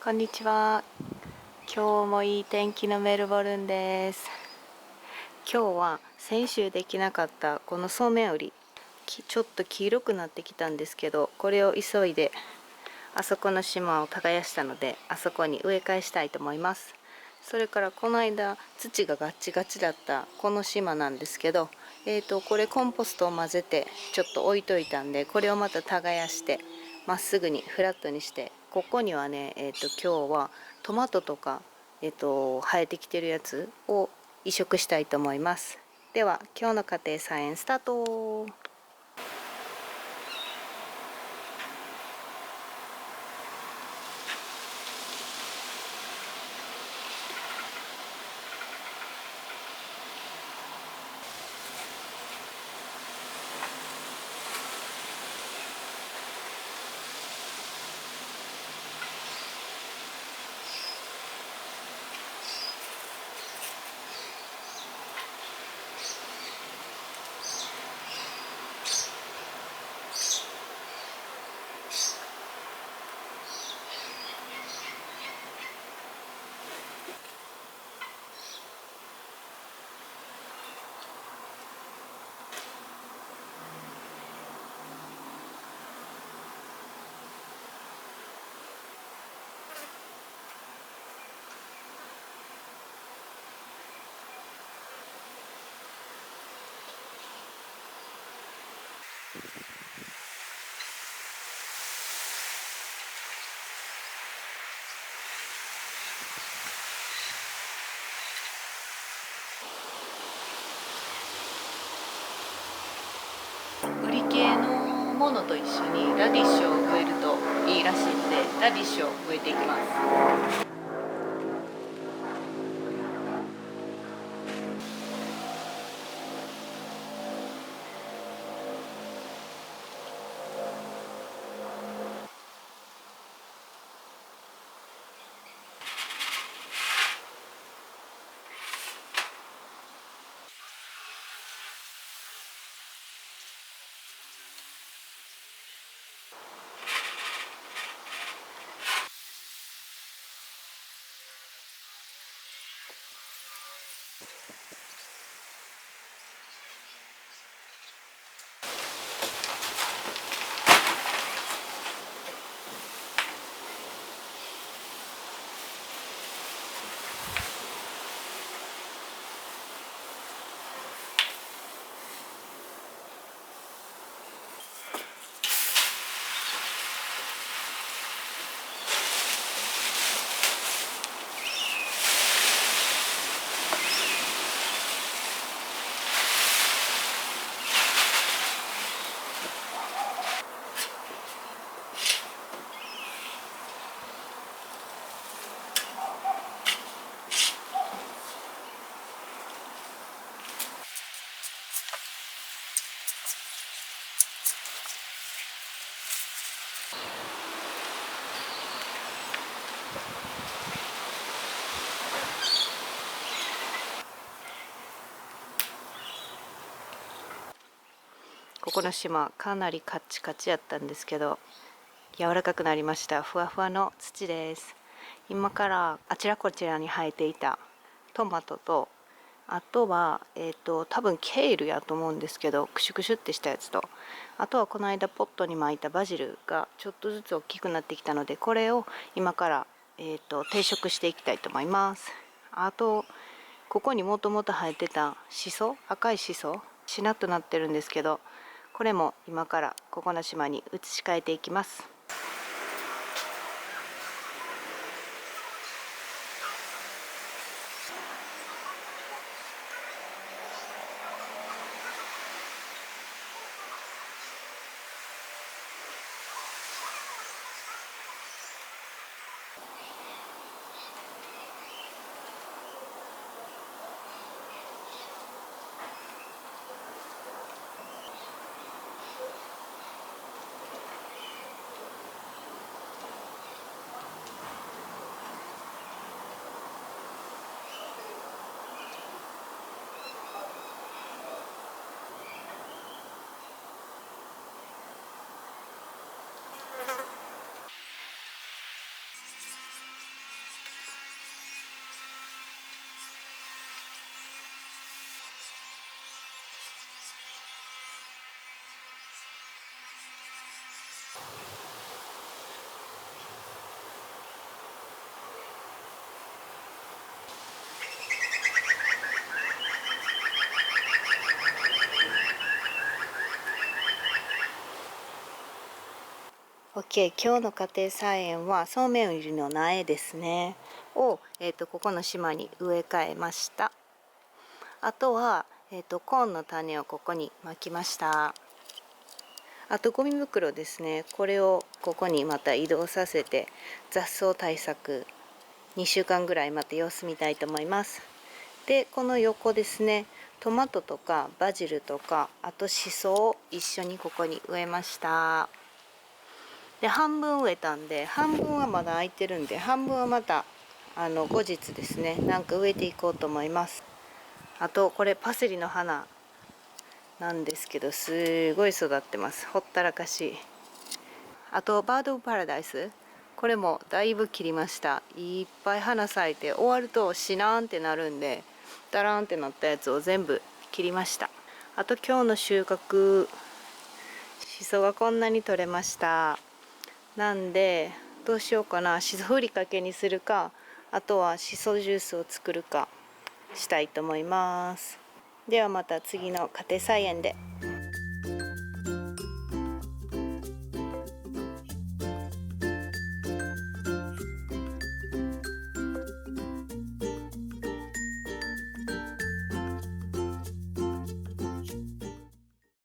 こんにちは。今日もいい天気のメルボルンです。今日は先週できなかったこのそうめん売り、ちょっと黄色くなってきたんですけど、これを急いであそこの島を耕したので、あそこに植え替えしたいと思います。それからこの間土がガッチガチだったこの島なんですけど、これコンポストを混ぜてちょっと置いといたんで、これをまた耕してまっすぐにフラットにして、ここにはね、今日はトマトとか、生えてきてるやつを移植したいと思います。では今日の家庭菜園スタート。売り系のものと一緒にラディッシュを植えるといいらしいので、ラディッシュを植えていきます。ここの島かなりカッチカチやったんですけど、柔らかくなりました。ふわふわの土です。今からあちらこちらに生えていたトマトと、あとは多分ケールやと思うんですけど、クシュクシュってしたやつと、あとはこの間ポットに巻いたバジルがちょっとずつ大きくなってきたので、これを今から定食していきたいと思います。あとここにもともと生えてたシソ、赤いシソしなっとなってるんですけど、これも今からここの島に移し替えていきます。OK、今日の家庭菜園はそうめん売りの苗ですねを、ここの島に植え替えました。あとは、コーンの種をここにまきました。あとゴミ袋ですね、これをここにまた移動させて雑草対策2週間ぐらいまた様子見たいと思います。でこの横ですね、トマトとかバジルとかあとシソを一緒にここに植えました。で半分植えたんで半分はまだ空いてるんで、半分はまた後日ですねなんか植えていこうと思います。あとこれパセリの花なんですけどすごい育ってます。ほったらかし。あとバードオブパラダイス、これもだいぶ切りました。いっぱい花咲いて終わるとしなーんってなるんで、ダラーンってなったやつを全部切りました。あと今日の収穫、しそがこんなに取れました。なんでどうしようかな、しそふりかけにするか、あとはしそジュースを作るかしたいと思います。ではまた次の家庭菜園で。